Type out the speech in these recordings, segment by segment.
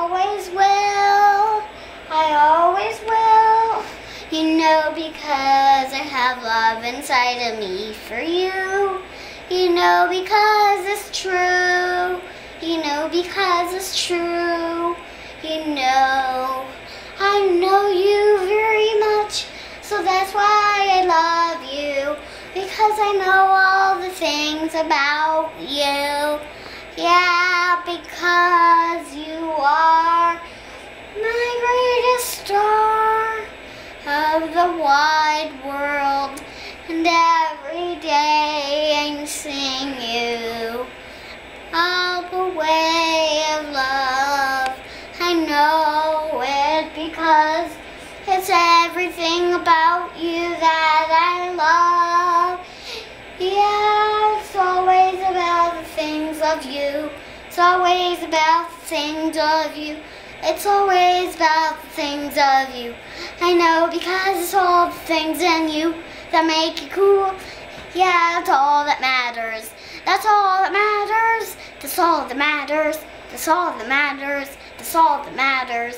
always will. I always will. You know, because I have love inside of me for you. You know, because it's true. You know, because it's true. You know, I know you very much, so that's why I love you. Because I know all the things about you. Yeah, because you are my greatest star of the wide world. And every day I sing you all the way of love. I know it because it's everything about you that I love. Yeah, it's always about the things of you. It's always about the things of you. It's always about the things of you. I know because it's all the things in you that make you cool. Yeah, that's all that matters. That's all that matters. That's all that matters. That's all that matters. That's all that matters.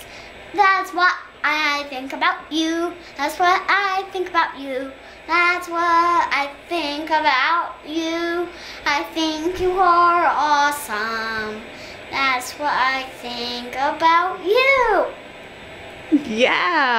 That's what I think about you. That's what I think about you. That's what I think about you. I think you are awesome. That's what I think about you. Yeah.